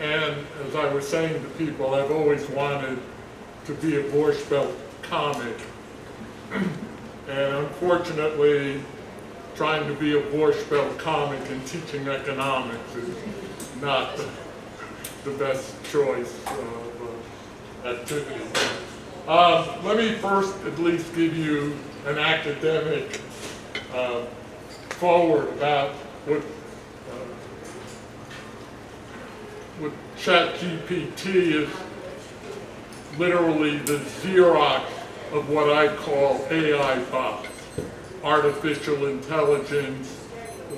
And as I was saying to people, I've always wanted to be a Borscht Belt comic. And unfortunately, trying to be a Borscht Belt comic and teaching economics is not the best choice of activity. Let me first at least give you an academic forward about what ChatGPT is literally the Xerox of what I call AI bots, artificial intelligence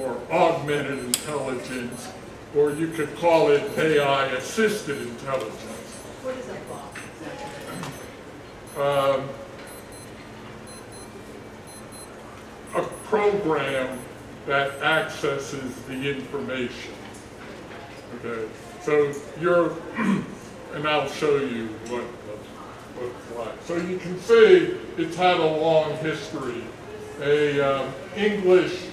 or augmented intelligence, or you could call it AI assisted intelligence. What is that bot? A program that accesses the information. Okay, so you're, and I'll show you what it's like. So you can see it's had a long history. A English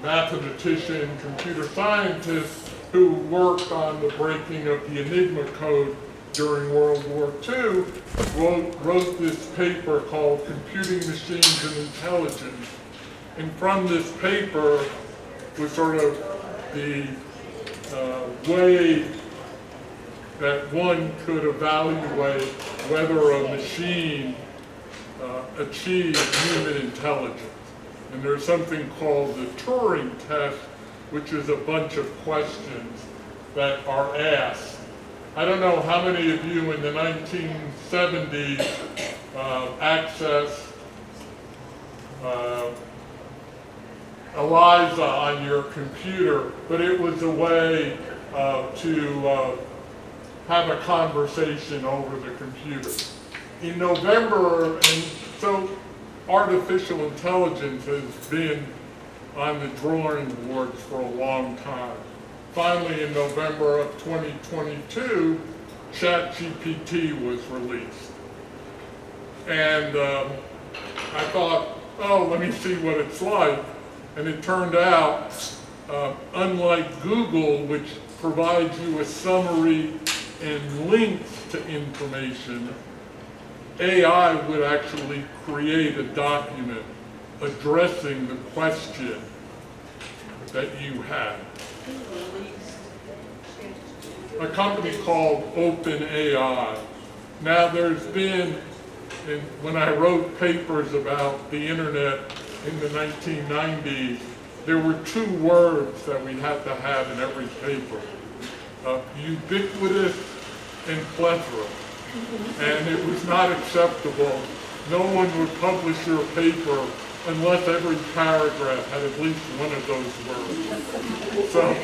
mathematician, computer scientist who worked on the breaking of the Enigma code during World War II wrote this paper called Computing Machines and Intelligence. And from this paper was sort of the way that one could evaluate whether a machine achieved human intelligence. And there's something called the Turing test, which is a bunch of questions that are asked. I don't know how many of you in the 1970s accessed ELIZA on your computer, but it was a way to have a conversation over the computer. In November, and so artificial intelligence has been on the drawing boards for a long time. Finally, in November of 2022, ChatGPT was released. And I thought, oh, let me see what it's like. And it turned out, unlike Google, which provides you a summary and links to information, AI would actually create a document addressing the question that you had. A company called OpenAI. Now there's been, when I wrote papers about the internet in the 1990s, there were two words that we had to have in every paper, ubiquitous and plethora. And it was not acceptable. No one would publish your paper unless every paragraph had at least one of those words. So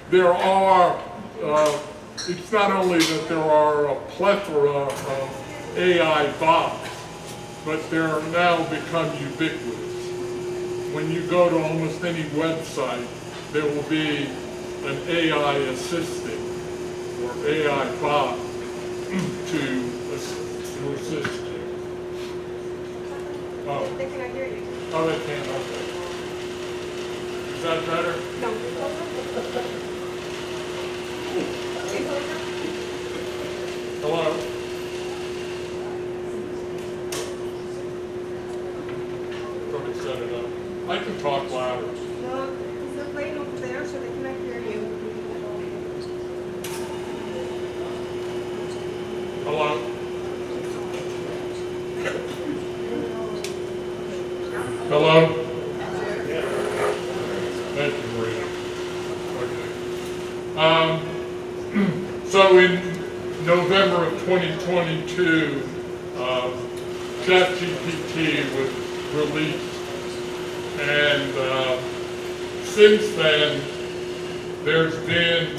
there are, it's not only that there are a plethora of AI bots, but they're now become ubiquitous. When you go to almost any website, there will be an AI assistant or AI bot to assist you. Oh. They cannot hear you. Oh, they can, okay. Is that better? No. Hello? Probably set it up. I can talk louder. No, it's a plane over there, so they cannot hear you. Hello? Hello? Thank you, Maria. Okay. So in November of 2022, ChatGPT was released. And since then, there's been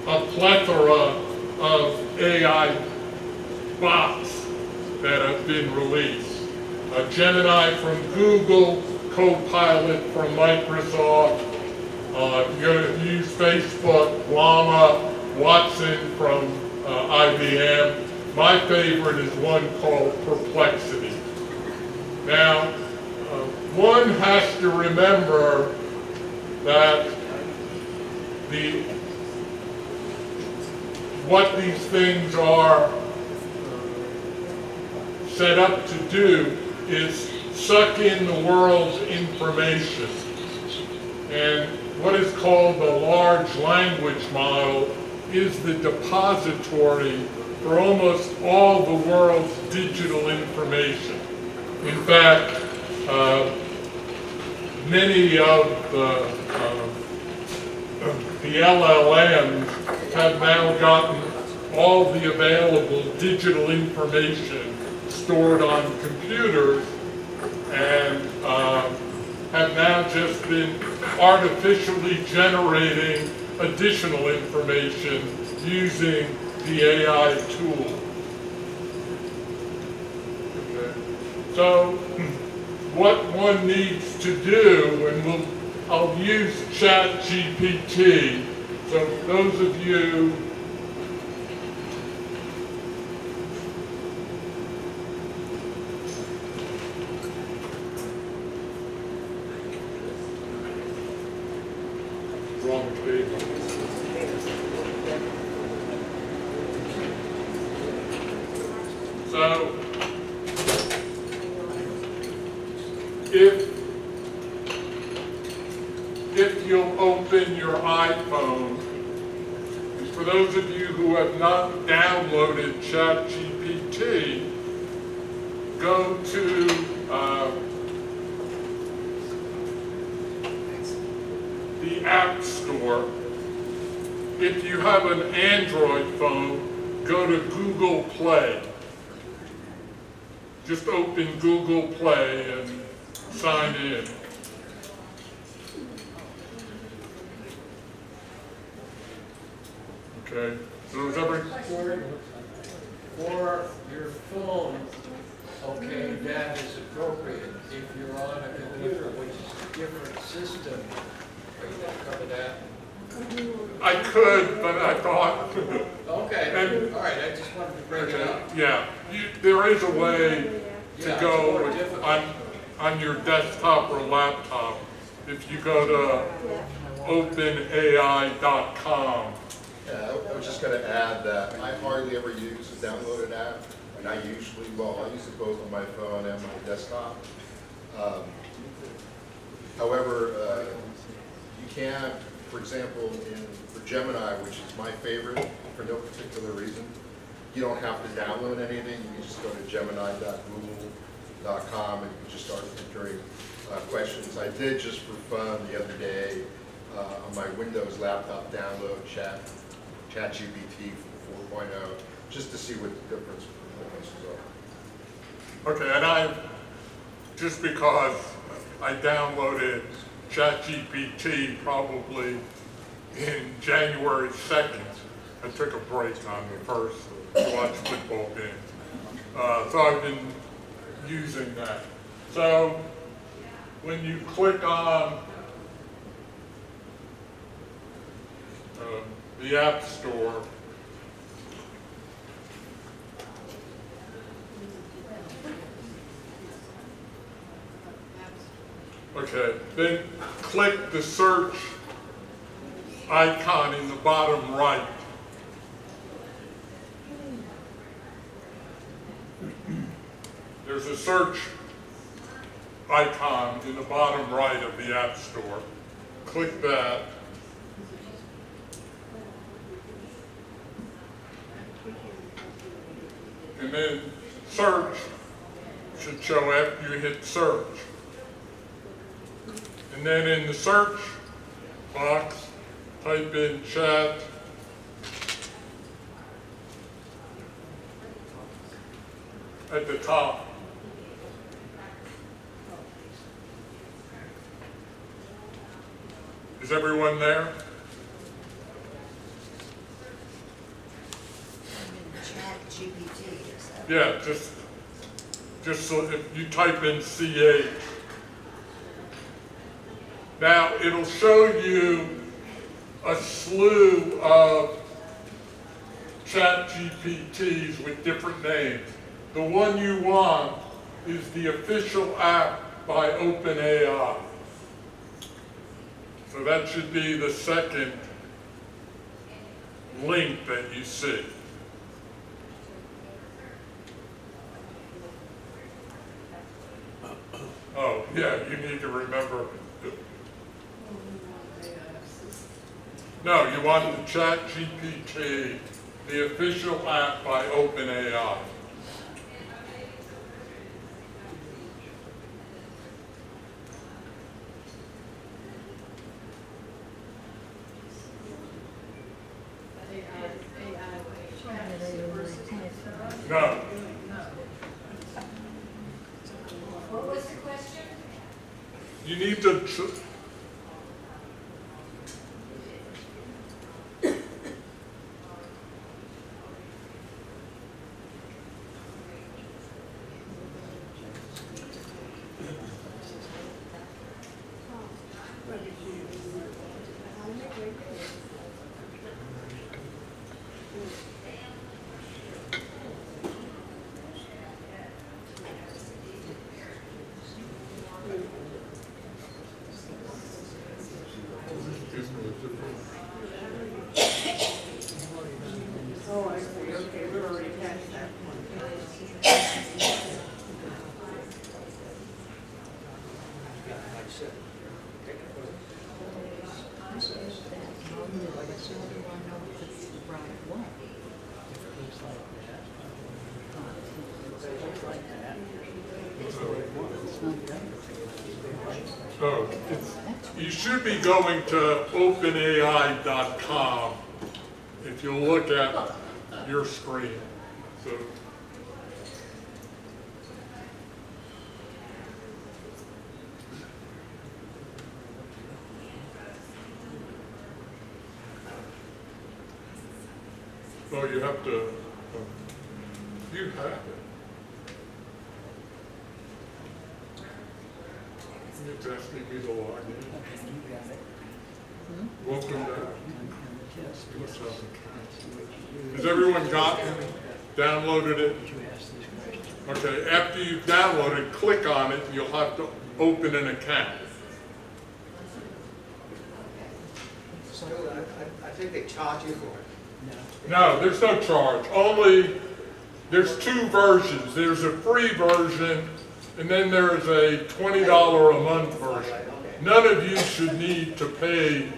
a plethora of AI bots that have been released. Gemini from Google, Copilot from Microsoft, you're going to use Facebook, Llama, Watson from IBM. My favorite is one called Perplexity. Now, one has to remember that what these things are set up to do is suck in the world's information. And what is called the large language model is the depository for almost all the world's digital information. In fact, many of the LLMs have now gotten all the available digital information stored on computers and have now just been artificially generating additional information using the AI tool. Okay. So what one needs to do, and I'll use ChatGPT. So those of you wrong page. So if you'll open your iPhone, for those of you who have not downloaded ChatGPT, go to the App Store. If you have an Android phone, go to Google Play. Just open Google Play and sign in. Okay, so is for your phone, okay, that is appropriate. If you're on a computer, which is a different system, are you going to cover that? I could, but I thought. Okay, all right, I just wanted to bring it up. Yeah, there is a way to Yeah, go it's more difficult. on your desktop or laptop. If you go to openai.com. Yeah, I was just going to add that I hardly ever use a downloaded app, and I use it both on my phone and my desktop. However, you can, for example, for Gemini, which is my favorite for no particular reason, you don't have to download anything. You can just go to gemini.google.com and you can just start entering questions. I did just for fun the other day on my Windows laptop download ChatGPT 4.0 just to see what the differences are. Okay, and just because I downloaded ChatGPT probably in January 2nd, I took a break on the first to watch football games. So I've been using that. So when you click on the App Store, okay, then click the search icon in the bottom right. There's a search icon in the bottom right of the App Store. Click that. And then search should show after you hit search. And then in the search box, type in chat at the top. Is everyone there? ChatGPT, is that? Yeah, just so if you type in CH. Now it'll show you a slew of ChatGPTs with different names. The one you want is the official app by OpenAI. So that should be the second link that you see. Oh, yeah, you need to remember. No, you want the ChatGPT, the official app by OpenAI. No. What was the question? You need to. Oh, I see, okay, we already passed that one. So you should be going to openai.com if you look at your screen. So well, you have to. You have it. It's asking me to log in. Welcome back. What's up? Has everyone downloaded it? Okay, after you've downloaded, click on it, you'll have to open an account. So I think they charge you for it. No, there's no charge. There's two versions. There's a free version, and then there's a $20 a month version. None of you should need to pay.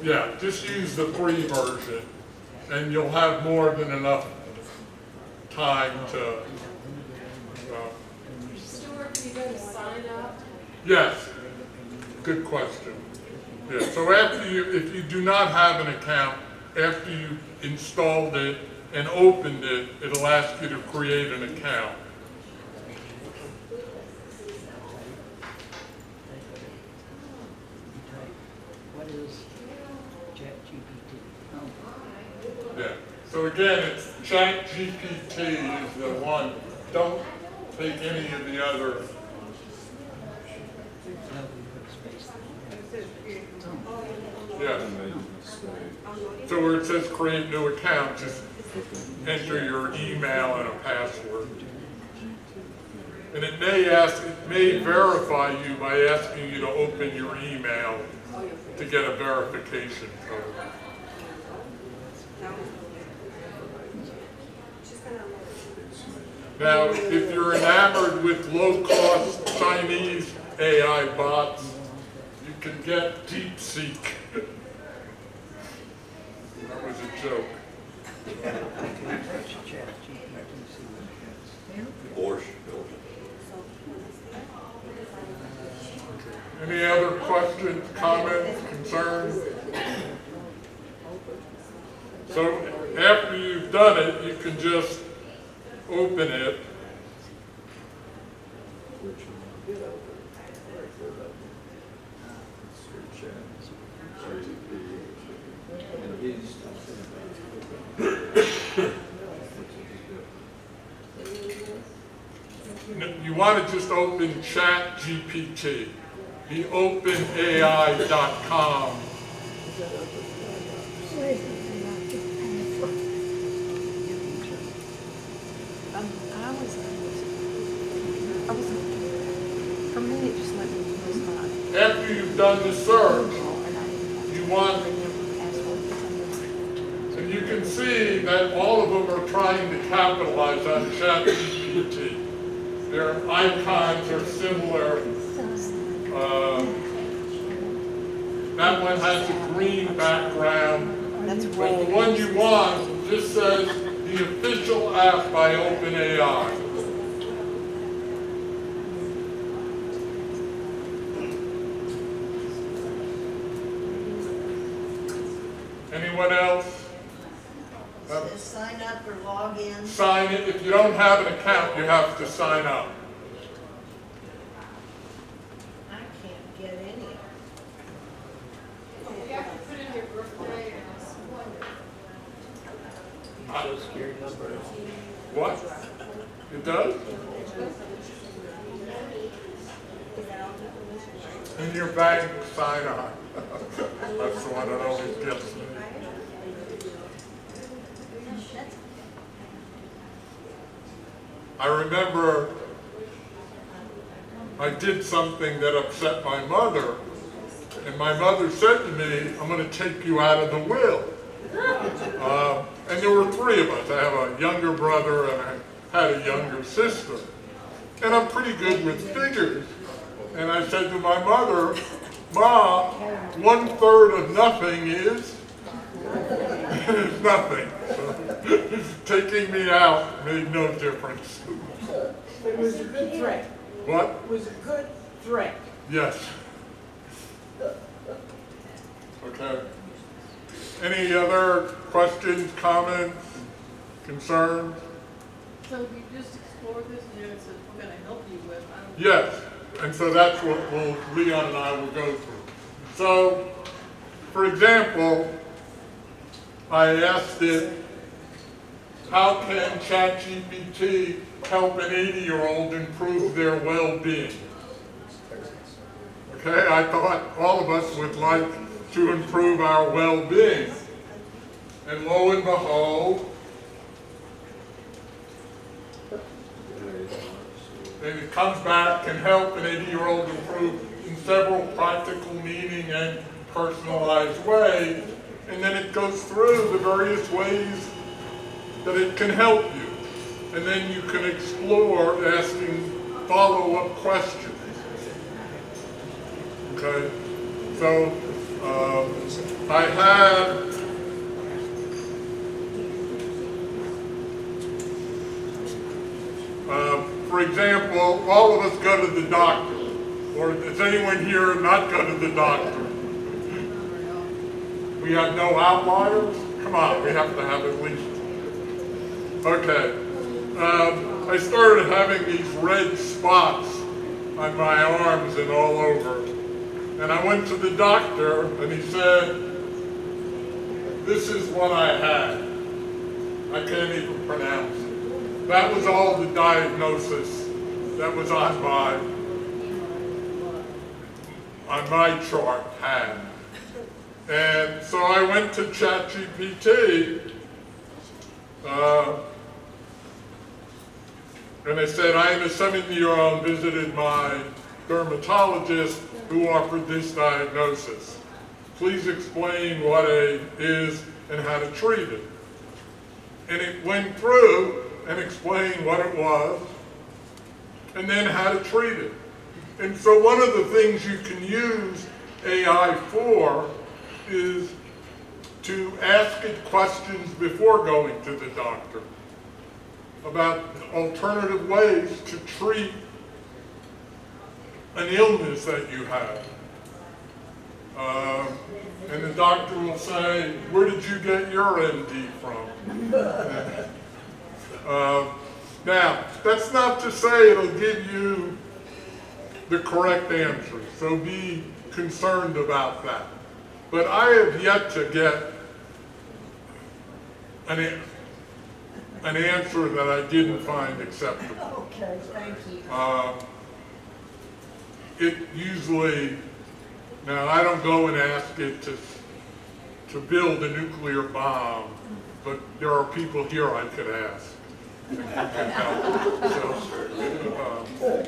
Yeah, just use the free version, and you'll have more than enough time to. Stuart, can you go to sign up? Yes, good question. Yeah, so if you do not have an account, after you installed it and opened it, it'll ask you to create an account. What is ChatGPT? Yeah. So again, it's ChatGPT is the one. Don't take any of the other. Yeah. So where it says create new account, just enter your email and a password. And it may verify you by asking you to open your email to get a verification code. Now, if you're enamored with low-cost Chinese AI bots, you can get DeepSeek. That was a joke. Any other questions, comments, concerns? So after you've done it, you can just open it. You want to just open ChatGPT, the openai.com. For me, it just let me respond. After you've done the search, you want, and you can see that all of them are trying to capitalize on ChatGPT. Their icons are similar. That one has a green background. That's But way. the one you want just says the official app by OpenAI. Anyone else? Says sign up or log in. Sign it. If you don't have an account, you have to sign up. I can't get any. You have to put in your birthday and Social security number. What? It does? In your bank, sign on. That's the one that always gets me. I remember I did something that upset my mother, and my mother said to me, I'm going to take you out of the will. And there were three of us. I have a younger brother and I had a younger sister. And I'm pretty good with figures. And I said to my mother, Mom, 1/3 of nothing is nothing. So, taking me out made no difference. It was a good threat. What? It was a good threat. Yes. Okay. Any other questions, comments, concerns? so if you just explore this and then it says, we're gonna help you with, I don't. Yes, and so that's what Leon and I will go through. So, for example, I asked it, how can ChatGPT help an 80-year-old improve their well-being? Okay, I thought all of us would like to improve our well-being. And lo and behold, and it comes back, can help an 80-year-old improve in several practical, meaning, and personalized ways. And then it goes through the various ways that it can help you. And then you can explore asking follow-up questions. Okay? So, I have for example, all of us go to the doctor. Or does anyone here not go to the doctor? We have no outliers? Come on, we have to have at least. Okay. I started having these red spots on my arms and all over. And I went to the doctor and he said, this is what I had. I can't even pronounce it. That was all the diagnosis that was on my chart had. And so I went to ChatGPT and I said, I am a 70-year-old, visited my dermatologist who offered this diagnosis. Please explain what it is and how to treat it. And it went through and explained what it was and then how to treat it. And so one of the things you can use AI for is to ask it questions before going to the doctor about alternative ways to treat an illness that you have. And the doctor will say, where did you get your MD from? Now, that's not to say it'll give you the correct answer, so be concerned about that. But I have yet to get an answer that I didn't find acceptable. Okay, thank you. It usually, now I don't go and ask it to build a nuclear bomb, but there are people here I could ask. And who can help. So,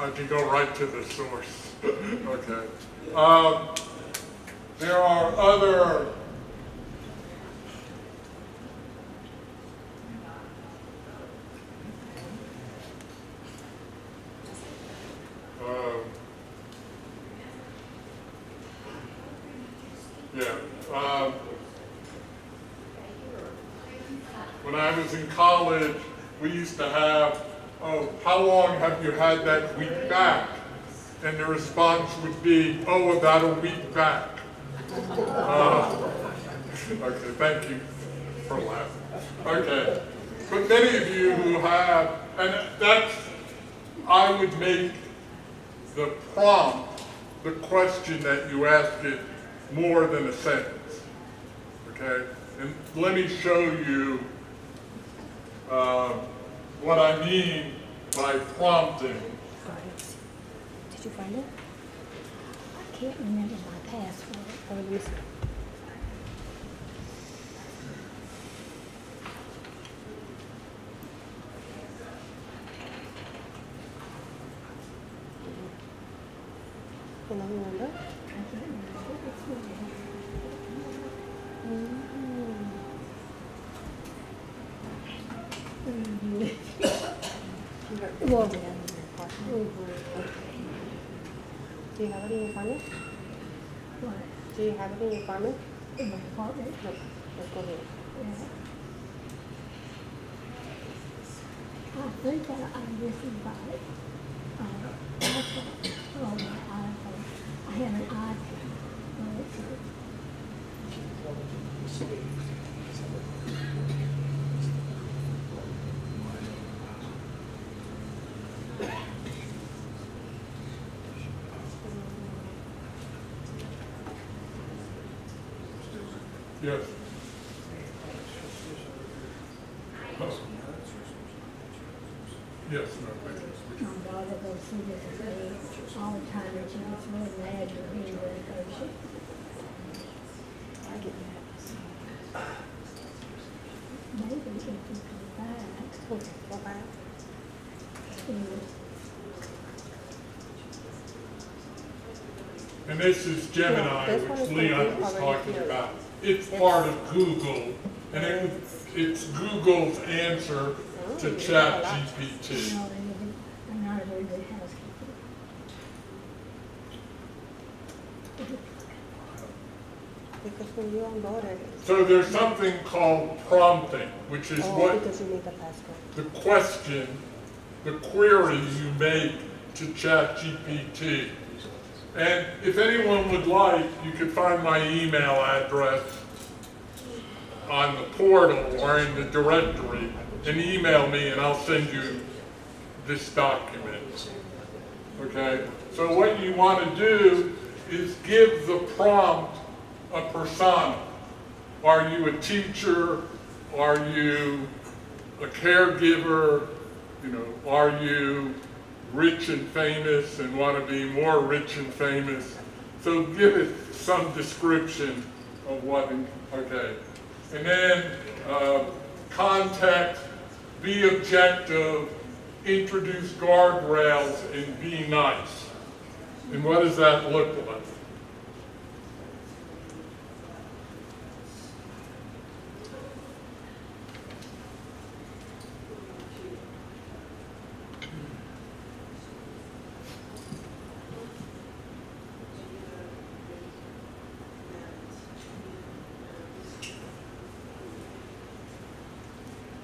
I can go right to the source. Okay. There are other when I was in college, we used to have, oh, how long have you had that week back? And the response would be, oh, about a week back. Okay, thank you for laughing. Okay, but many of you who have, and that's, I would make the prompt, the question that you ask it, more than a sentence. Okay, and let me show you what I mean by prompting. Did you find it? I can't remember my password. Oh, let me see. Can I remember? I can't remember. It's really hard. Well, okay. Do you have it in your apartment? What? Do you have it in your apartment? In my apartment? No. Let's go here. Yeah. I think that I listened by it. Oh, my iPhone. I have an iPad. Yes. Yes, no, thank you. My daughter goes through this all the time, and she gets really mad at me when it goes. I get mad. Maybe if you come back. Okay, go back. And this is Gemini, which Leon was talking about. It's part of Google, and it's Google's answer to ChatGPT. No, I'm not a very good housekeeper. Because when you're on board, So there's something called prompting, which is what because you need the password. the question, the query you make to ChatGPT. And if anyone would like, you could find my email address on the portal or in the directory and email me and I'll send you this document. Okay? So what you want to do is give the prompt a persona. Are you a teacher? Are you a caregiver? You know, are you rich and famous and want to be more rich and famous? So give it some description of what, okay. And then context, be objective, introduce guardrails, and be nice. And what does that look like?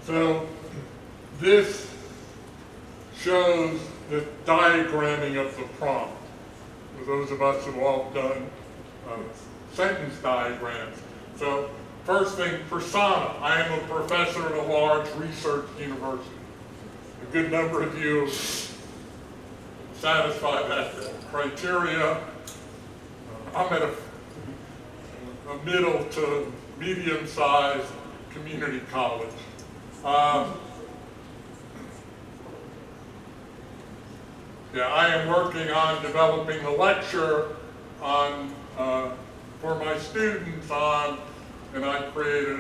So this shows the diagramming of the prompt. For those of us who have all done sentence diagrams. So first thing, persona. I am a professor at a large research university. A good number of you satisfy that criteria. I'm at a middle to medium-sized community college. Yeah, I am working on developing a lecture on for my students on, and I created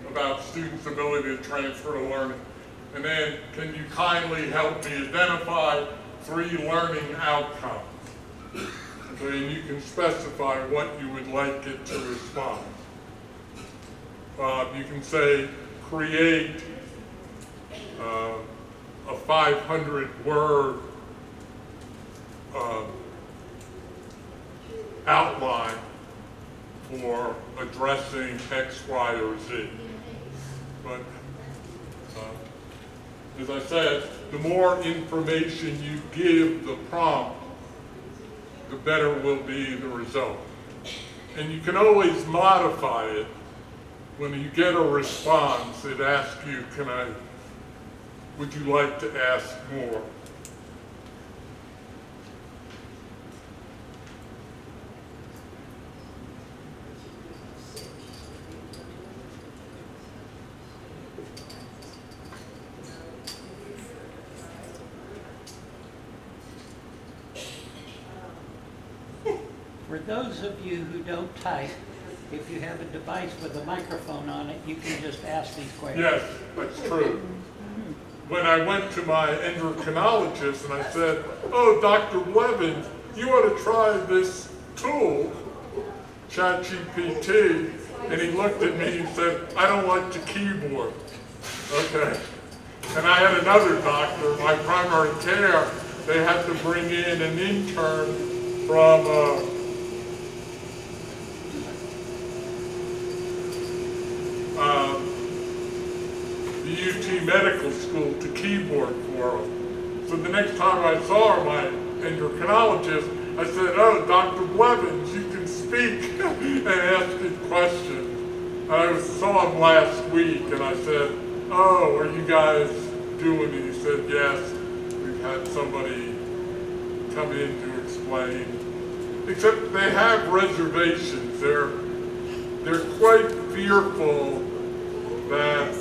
about students' ability to transfer to learning. And then, can you kindly help me identify 3 learning outcomes. Okay, and you can specify what you would like it to respond. You can say, create a 500-word outline for addressing X, Y, or Z. But as I said, the more information you give the prompt, the better will be the result. And you can always modify it. When you get a response, it asks you, would you like to ask more? For those of you who don't type, if you have a device with a microphone on it, you can just ask these questions. Yes, that's true. When I went to my endocrinologist and I said, oh, Dr. Blevins, you ought to try this tool, ChatGPT, and he looked at me and said, I don't like the keyboard. Okay. And I had another doctor, my primary care, they had to bring in an intern from the UT Medical School to keyboard for them. So the next time I saw my endocrinologist, I said, oh, Dr. Blevins, you can speak and ask him questions. I saw him last week and I said, oh, are you guys doing it? He said, yes, we've had somebody come in to explain. Except they have reservations. They're quite fearful that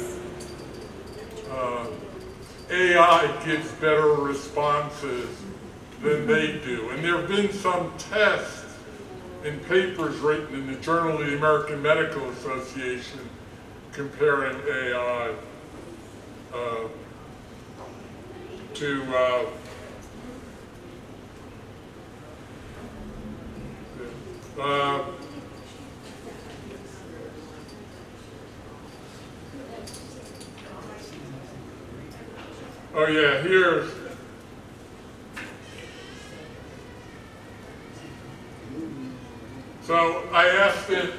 AI gives better responses than they do. And there have been some tests in papers written in the Journal of the American Medical Association comparing AI to oh yeah, here's so I asked it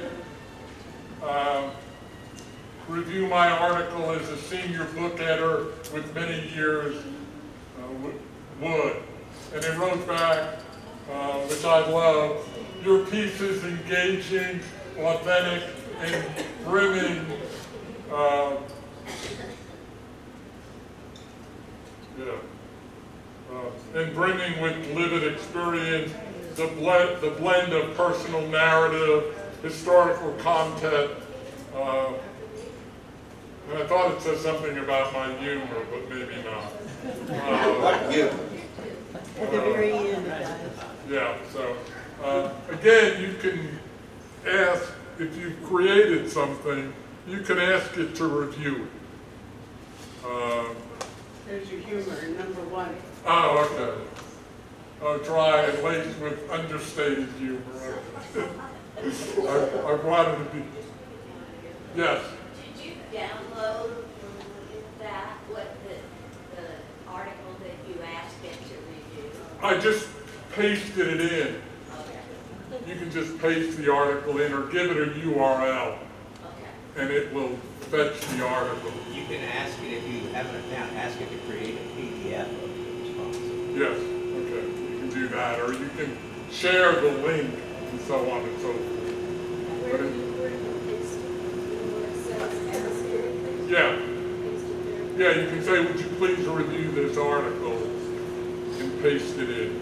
review my article as a senior book editor with many years would, and it wrote back, which I love, your piece is engaging, authentic, and brimming and brimming with lived experience, the blend of personal narrative, historical content. And I thought it said something about my humor, but maybe not. At the very end, it does. Yeah, so again, you can ask, if you've created something, you can ask it to review it. There's your humor, number 1. Oh, okay. Oh, dry and laced with understated humor. I wanted to be, yes. Did you download that, the article that you asked it to review? I just pasted it in. Okay. You can just paste the article in or give it a URL Okay. and it will fetch the article. You can ask it, if you have an account, ask it to create a PDF of the response. Yes, okay, you can do that, or you can share the link and so on and so forth. But yeah, yeah, you can say, would you please review this article and paste it in.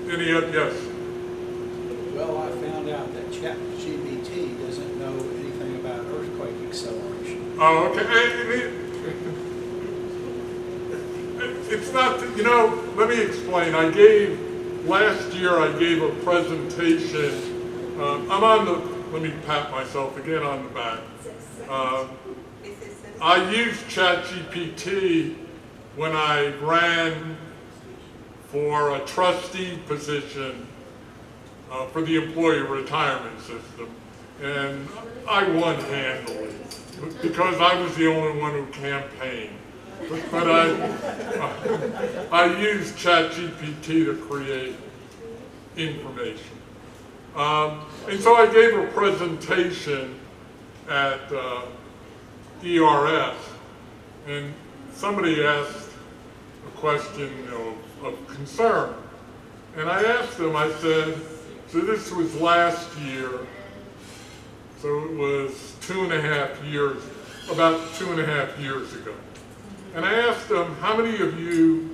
Let me get yes. Well, I found out that ChatGPT doesn't know anything about earthquake acceleration. Oh, okay. It's not, let me explain. I gave last year I gave a presentation. Let me pat myself again on the back. I used ChatGPT when I ran for a trustee position for the employee retirement system. And I won handily because I was the only one who campaigned. But I used ChatGPT to create information. And so I gave a presentation at ERS, and somebody asked a question of concern. And I asked them, I said, so this was last year, so it was about 2.5 years ago. And I asked them, how many of you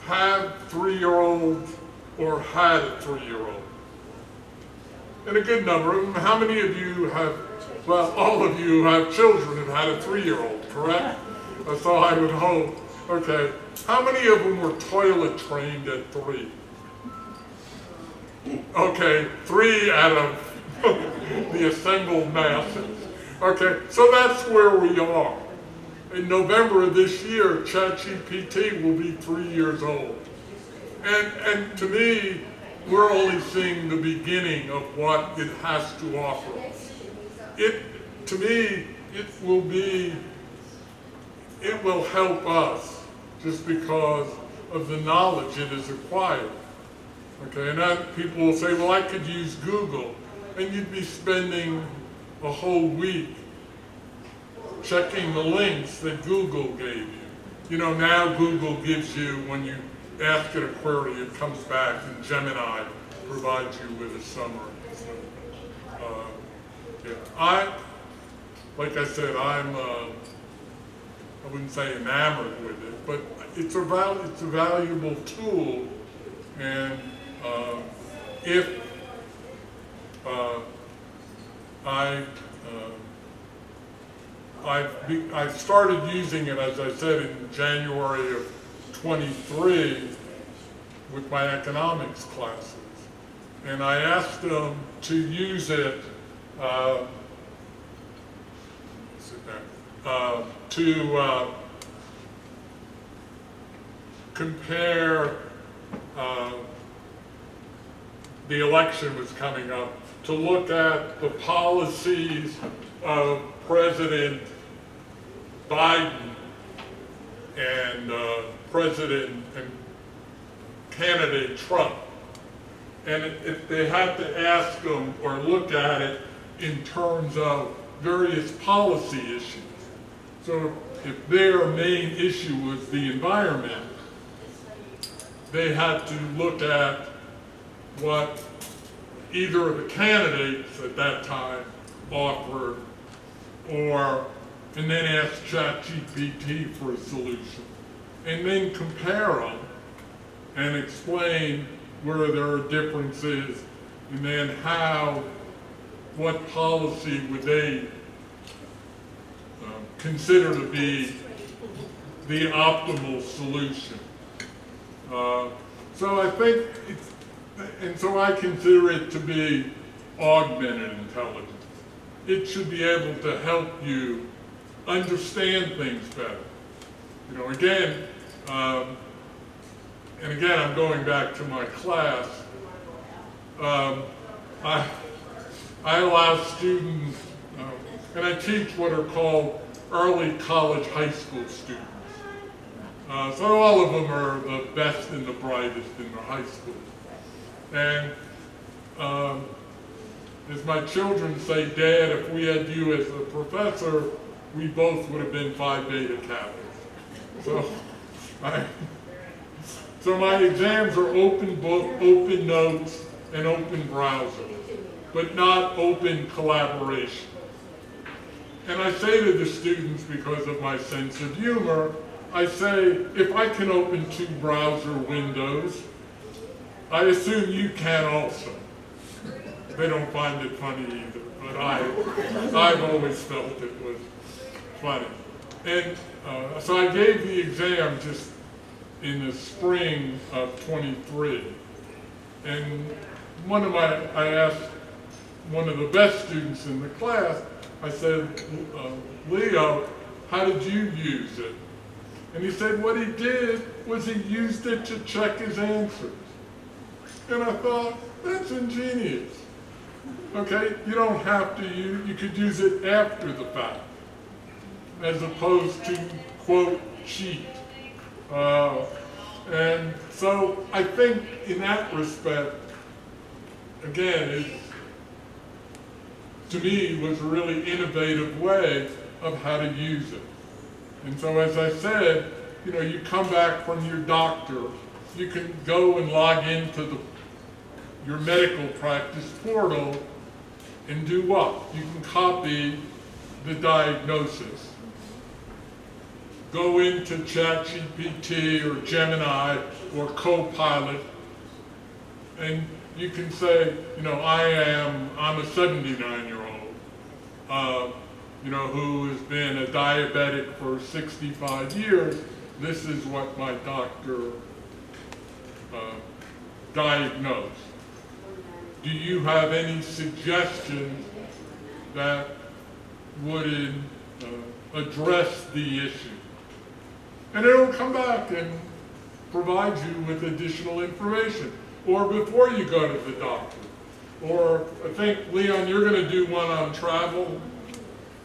have 3-year-olds or had a 3-year-old? And a good number of them. How many of you have, well, all of you have children have had a 3-year-old, correct? So I would hope. Okay, how many of them were toilet trained at 3? Okay, 3 out of the assembled masses. Okay, so that's where we are. In November of this year, ChatGPT will be 3 years old. And to me, we're only seeing the beginning of what it has to offer us. To me, it will help us just because of the knowledge it has acquired. Okay, and then people will say, well, I could use Google, and you'd be spending a whole week checking the links that Google gave you. You know, now Google gives you, when you ask it a query, it comes back, and Gemini provides you with a summary. So, yeah, like I said, I wouldn't say enamored with it, but it's a valuable tool, and if I started using it, as I said, in January of 23 with my economics classes, and I asked them to use it to compare. The election was coming up, to look at the policies of President Biden and President and candidate Trump. And if they had to ask them or look at it in terms of various policy issues. So if their main issue was the environment, they had to look at what either of the candidates at that time offered, and then ask ChatGPT for a solution, and then compare them and explain where there are differences, and then what policy would they consider to be the optimal solution. So I think so I consider it to be augmented intelligence. It should be able to help you understand things better. You know, again, and again, I'm going back to my class. I allow students, and I teach what are called early college high school students. So all of them are the best and the brightest in their high school. And as my children say, Dad, if we had you as a professor, we both would have been Phi Beta Kappas. So my exams are open book, open notes, and open browser, but not open collaboration. And I say to the students, because of my sense of humor, I say, if I can open 2 browser windows, I assume you can also. They don't find it funny either, but I've always felt it was funny. And so I gave the exam just in the spring of 23. And I asked one of the best students in the class, I said, Leo, how did you use it? And he said what he did was he used it to check his answers. And I thought, that's ingenious. Okay, you don't have to use, you could use it after the fact, as opposed to, quote, cheat. And so I think in that respect, again, it, to me, was a really innovative way of how to use it. And so as I said, you know, you come back from your doctor, you can go and log into your medical practice portal and do what? You can copy the diagnosis. Go into ChatGPT or Gemini or Copilot, and you can say, you know, I'm a 79-year-old, you know, who has been a diabetic for 65 years. This is what my doctor diagnosed. Do you have any suggestions that would address the issue? And it'll come back and provide you with additional information. Or before you go to the doctor. Or I think, Leon, you're going to do one on travel.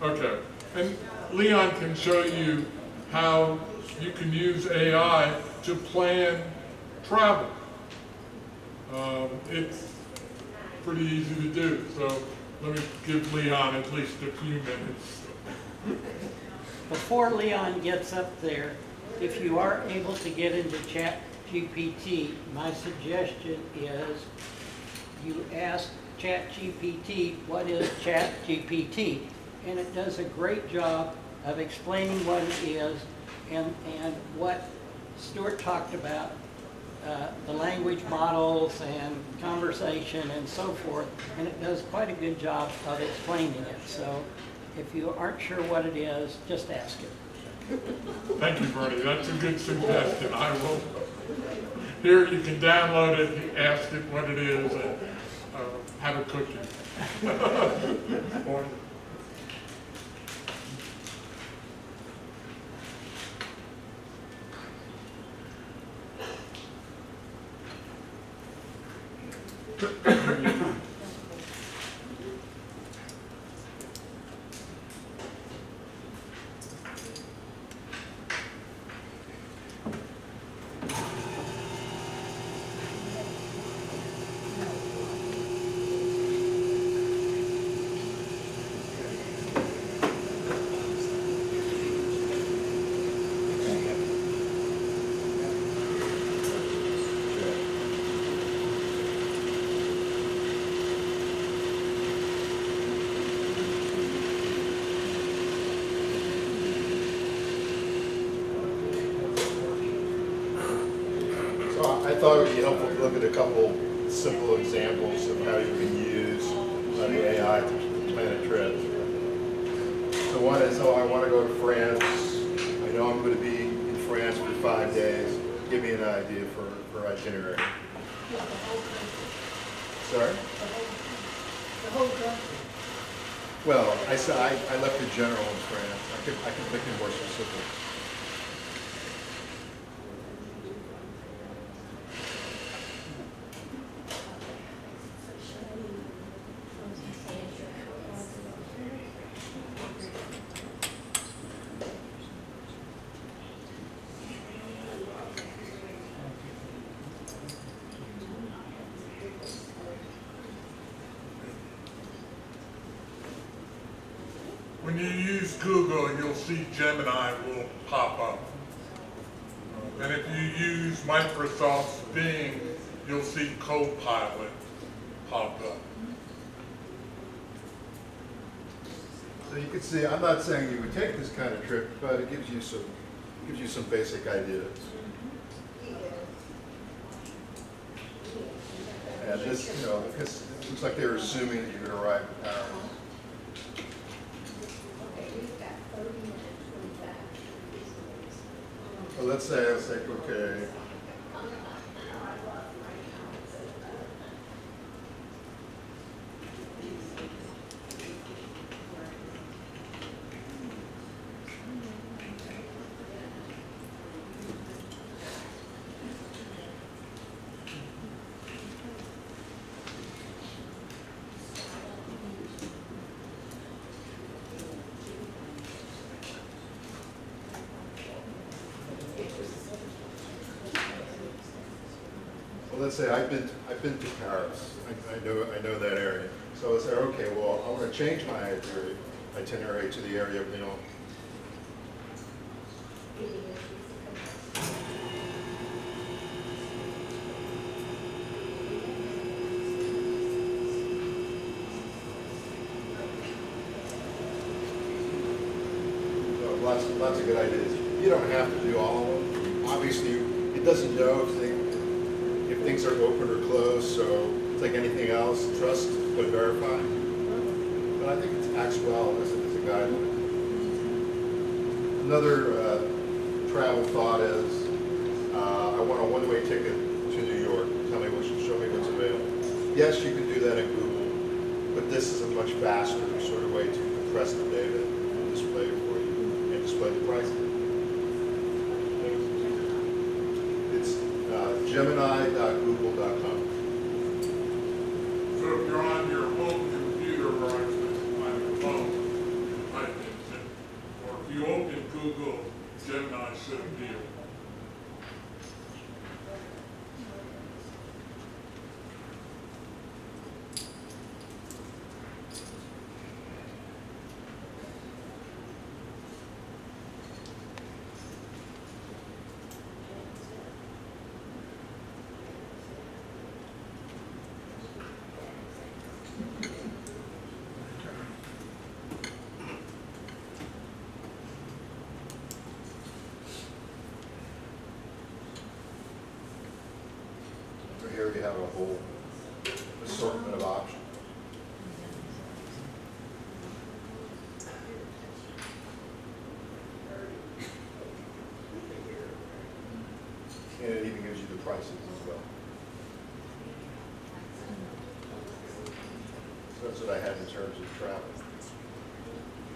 Okay. And Leon can show you how you can use AI to plan travel. It's pretty easy to do. So let me give Leon at least a few minutes. Before Leon gets up there, if you are able to get into ChatGPT, my suggestion is you ask ChatGPT, what is ChatGPT? And it does a great job of explaining what it is and what Stuart talked about, the language models and conversation and so forth, and it does quite a good job of explaining it. So if you aren't sure what it is, just ask it. Thank you, Bernie. That's a good suggestion. I will. Here, you can download it, ask it what it is, and have a cookie. Or, I thought it would be helpful to look at a couple simple examples of how you can use the AI to plan a trip. So one is, I want to go to France. I know I'm going to be in France for 5 days. Give me an idea for itinerary. Sorry? The whole country. Well, I left the general in France. I could make it more specific. when you use Google, you'll see Gemini will pop up. And if you use Microsoft's Bing, you'll see Copilot pop up. So you can see, I'm not saying you would take this kind of trip, but it gives you some basic ideas. And this, because it looks like they're assuming that you're going to arrive in Paris. So let's say, okay, let's say I've been to Paris. I know that area. So I say, okay, well, I want to change my itinerary to the area of Lyon. So lots of good ideas. You don't have to do all of them. Obviously, it doesn't know if things are open or closed, so it's like anything else, trust but verify. But I think it acts well as a guideline. Another travel thought is, I want a one-way ticket to New York. Show me what's available. Yes, you can do that in Google, but this is a much faster sort of way to compress the data and display it for you and display the pricing. It's gemini.google.com. So if you're on your home computer or on your phone, type in, or if you open Google, Gemini should appear. So here you have a whole assortment of options. And it even gives you the prices as well. So that's what I had in terms of travel.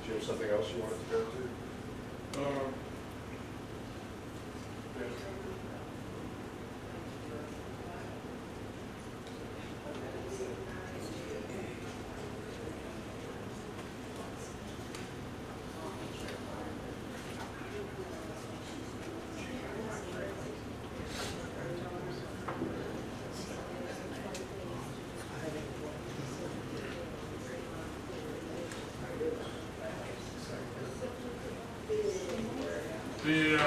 Did you have something else you wanted to go to? Yes. The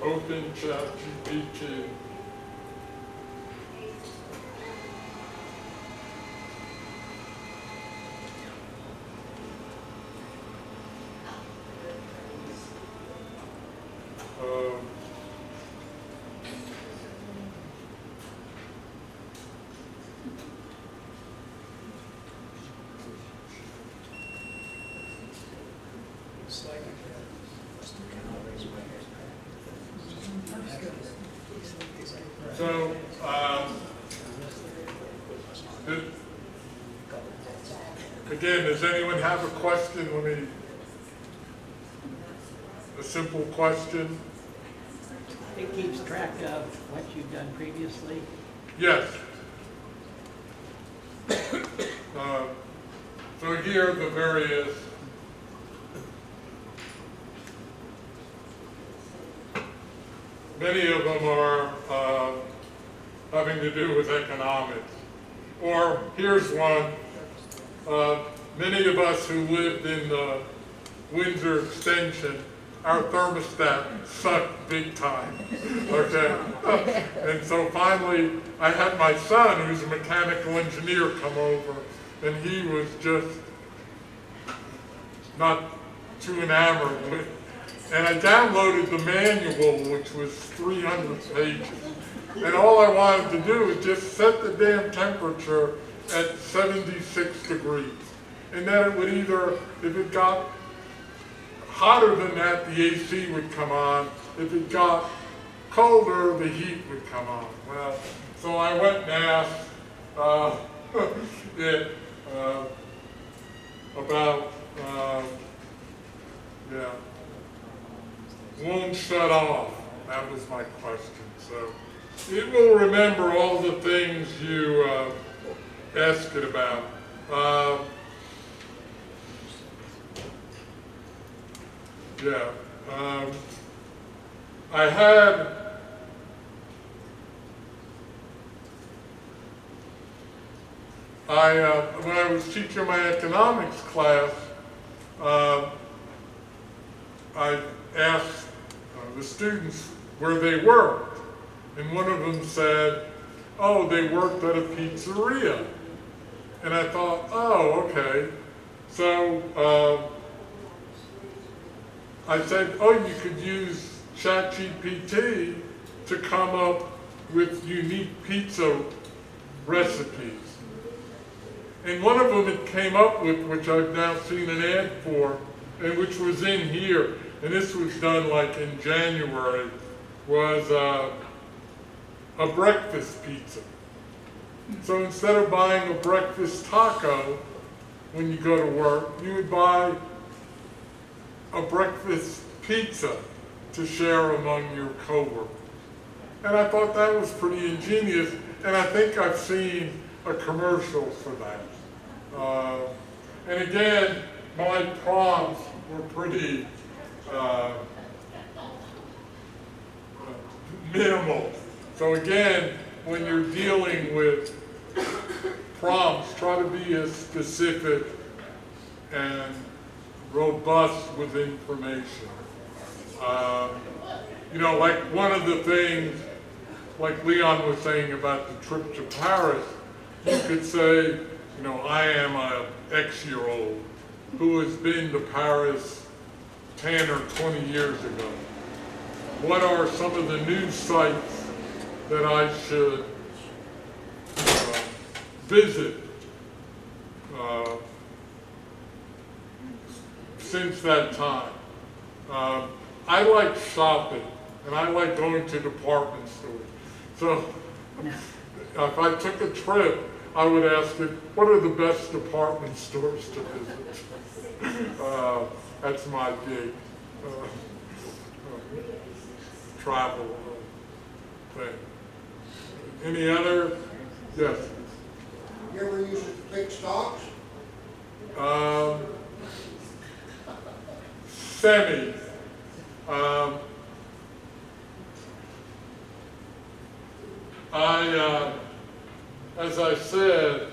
Open ChatGPT. It's like So, again, does anyone have a question? A simple question? It keeps track of what you've done previously. Yes. So here are the various many of them are having to do with economics. Or here's one. Many of us who lived in the Windsor extension, our thermostat sucked big time. Okay. And so finally, I had my son, who's a mechanical engineer, come over, and he was just not too enamored with. And I downloaded the manual, which was 300 pages. And all I wanted to do was just set the damn temperature at 76 degrees. And then it would either, if it got hotter than that, the AC would come on. If it got colder, the heat would come on. Well, so I went and asked it about, won't shut off. That was my question. So it will remember all the things you asked it about. I had when I was teaching my economics class, I asked the students where they worked, and one of them said, oh, they worked at a pizzeria. And I thought, oh, okay. So I said, oh, you could use ChatGPT to come up with unique pizza recipes. And one of them it came up with, which I've now seen an ad for, and which was in here, and this was done like in January, was a breakfast pizza. So instead of buying a breakfast taco when you go to work, you would buy a breakfast pizza to share among your coworkers. And I thought that was pretty ingenious, and I think I've seen a commercial for that. And again, my prompts were pretty minimal. So again, when you're dealing with prompts, try to be as specific and robust with information. You know, like one of the things, like Leon was saying about the trip to Paris, you could say, you know, I am a X-year-old who has been to Paris 10 or 20 years ago. What are some of the new sites that I should visit since that time? I like shopping, and I like going to department stores. So if I took a trip, I would ask it, what are the best department stores to visit? That's my big travel thing. Any other? Yes. You ever use it to pick stocks? Semi. As I said,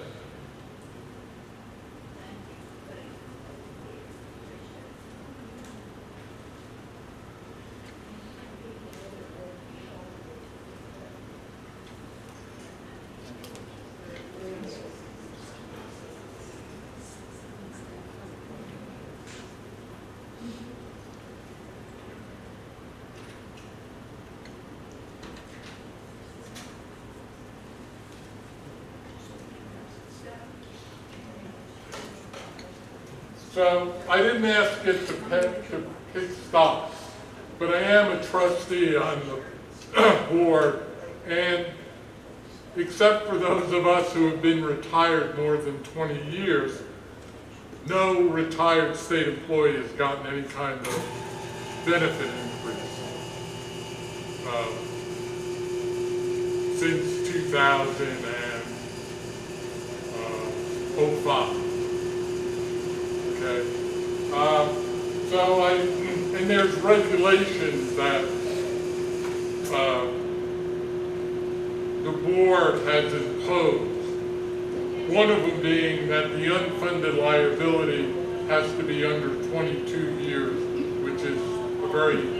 so I didn't ask it to pick stocks, but I am a trustee on the board, and except for those of us who have been retired more than 20 years, no retired state employee has gotten any kind of benefit increase since 2005. Okay. So and there's regulations that the board has imposed. One of them being that the unfunded liability has to be under 22 years, which is a very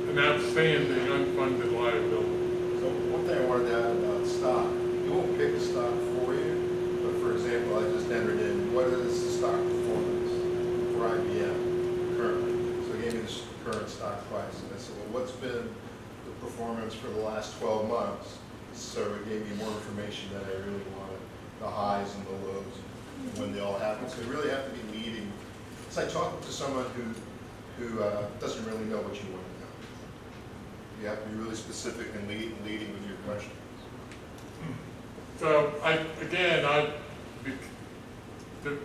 an outstanding unfunded liability. So one thing I wanted to add about stock, you won't pick a stock for you, but for example, I just entered in, what is the stock performance for IBM currently? So it gave me the current stock price, and I said, well, what's been the performance for the last 12 months? So it gave me more information that I really wanted, the highs and the lows. when they all happen. So you really have to be leading. It's like talking to someone who doesn't really know what you want to know. You have to be really specific and leading with your questions. So I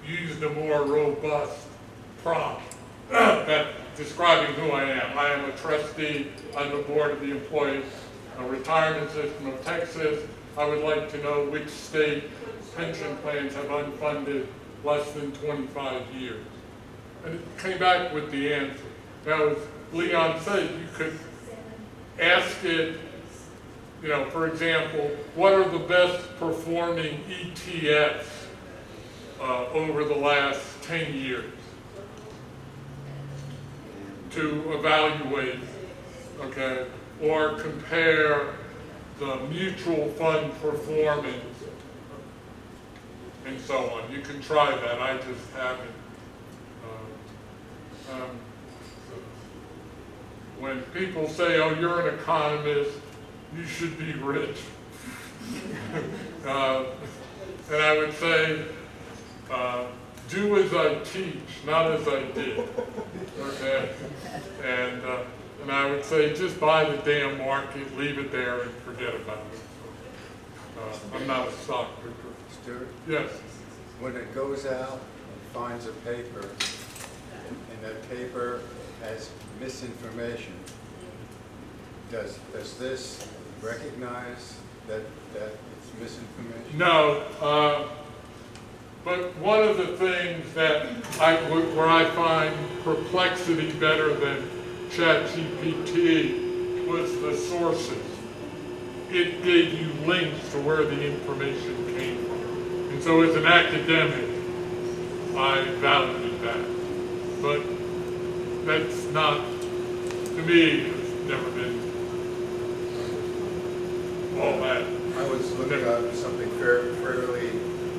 used a more robust prompt that describing who I am. I am a trustee on the board of the Employee Retirement System of Texas. I would like to know which state pension plans have unfunded less than 25 years. And it came back with the answer. Now, as Leon said, you could ask it, you know, for example, what are the best performing ETFs over the last 10 years to evaluate, okay, or compare the mutual fund performance and so on. You can try that. I just haven't. When people say, oh, you're an economist, you should be rich. And I would say, do as I teach, not as I did. Okay? And I would say, just buy the damn market, leave it there, and forget about it. I'm not a stockbroker. Stuart? Yes. When it goes out and finds a paper, and that paper has misinformation, does this recognize that it's misinformation? No, but one of the things that where I find Perplexity better than ChatGPT was the sources. It gave you links to where the information came from. And so as an academic, I valued that. But that's not, to me, it's never been all that. I was looking at something fairly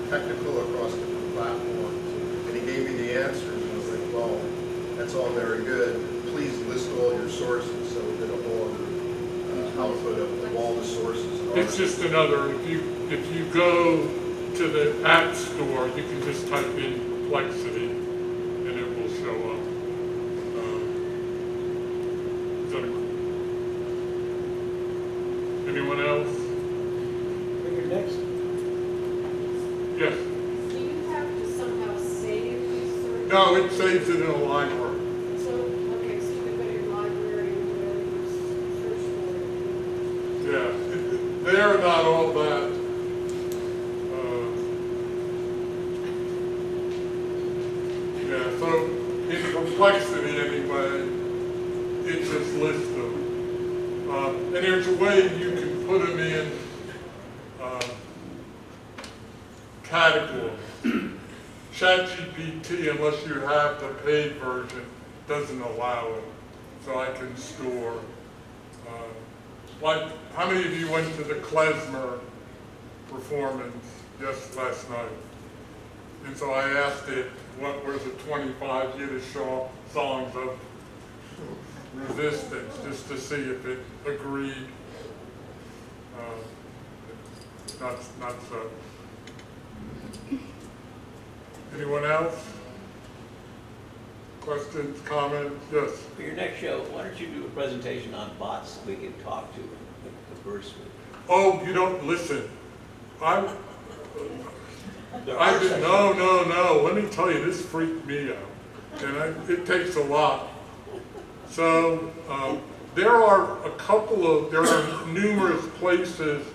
technical across different platforms, and he gave me the answers, and I was like, well, that's all very good. Please list all your sources. So we did a whole output of all the sources. It's just another, if you go to the App Store, you can just type in Perplexity, and it will show up. Anyone else? Next. Yes. Do you have to somehow save these searches? No, it saves it in a library. So, okay, so you can go to your library and whatever you search for. Yeah, they're not all that. Yeah, so in Perplexity anyway, it just lists them. And there's a way you can put them in categories. ChatGPT, unless you have the paid version, doesn't allow it. So I can store. Like, how many of you went to the Klezmer performance just last night? And so I asked it, what were the 25 Yiddish songs of resistance, just to see if it agreed. Not so. Anyone else? Questions, comments? Yes. For your next show, why don't you do a presentation on bots we can talk to and converse with? Oh, you don't listen. No. Let me tell you, this freaked me out, and it takes a lot. So there are numerous places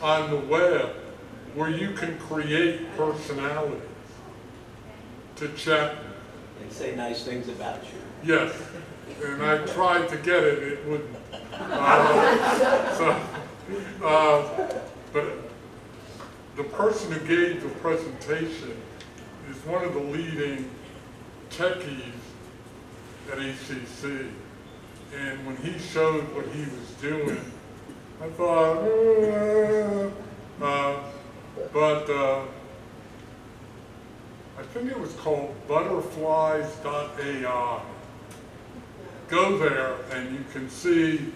on the web where you can create personalities to chat. And say nice things about you. Yes, and I tried to get it, it wouldn't. But the person who gave the presentation is one of the leading techies at ACC. And when he showed what he was doing, I thought, I think it was called butterflies.ai. Go there and you can see,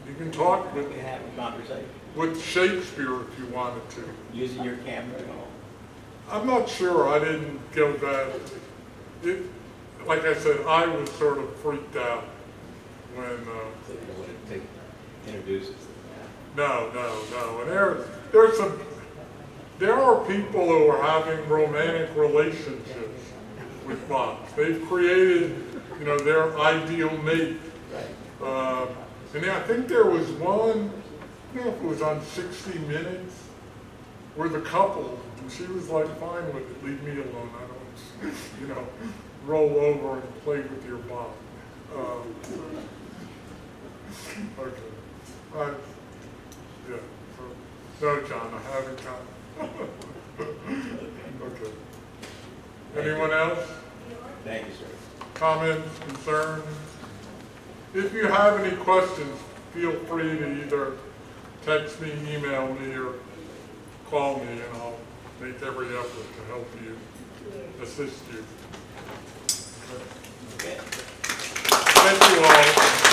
you can talk with, You can have a conversation. with Shakespeare if you wanted to. Using your camera and all. I'm not sure, I didn't go that, like I said, I was sort of freaked out when, So you don't want to introduce it. no, and there are people who are having romantic relationships with bots. They've created, their ideal mate. And I think there was one, I don't know if it was on 60 Minutes, where the couple, and she was like, fine with it, leave me alone, I don't, roll over and play with your bot. Okay. Yeah, so, no, John, I haven't come. Okay. Anyone else? Thank you, sir. Comments, concerns? If you have any questions, feel free to either text me, email me, or call me, and I'll make every effort to help you, assist you. Okay. Okay. Thank you all.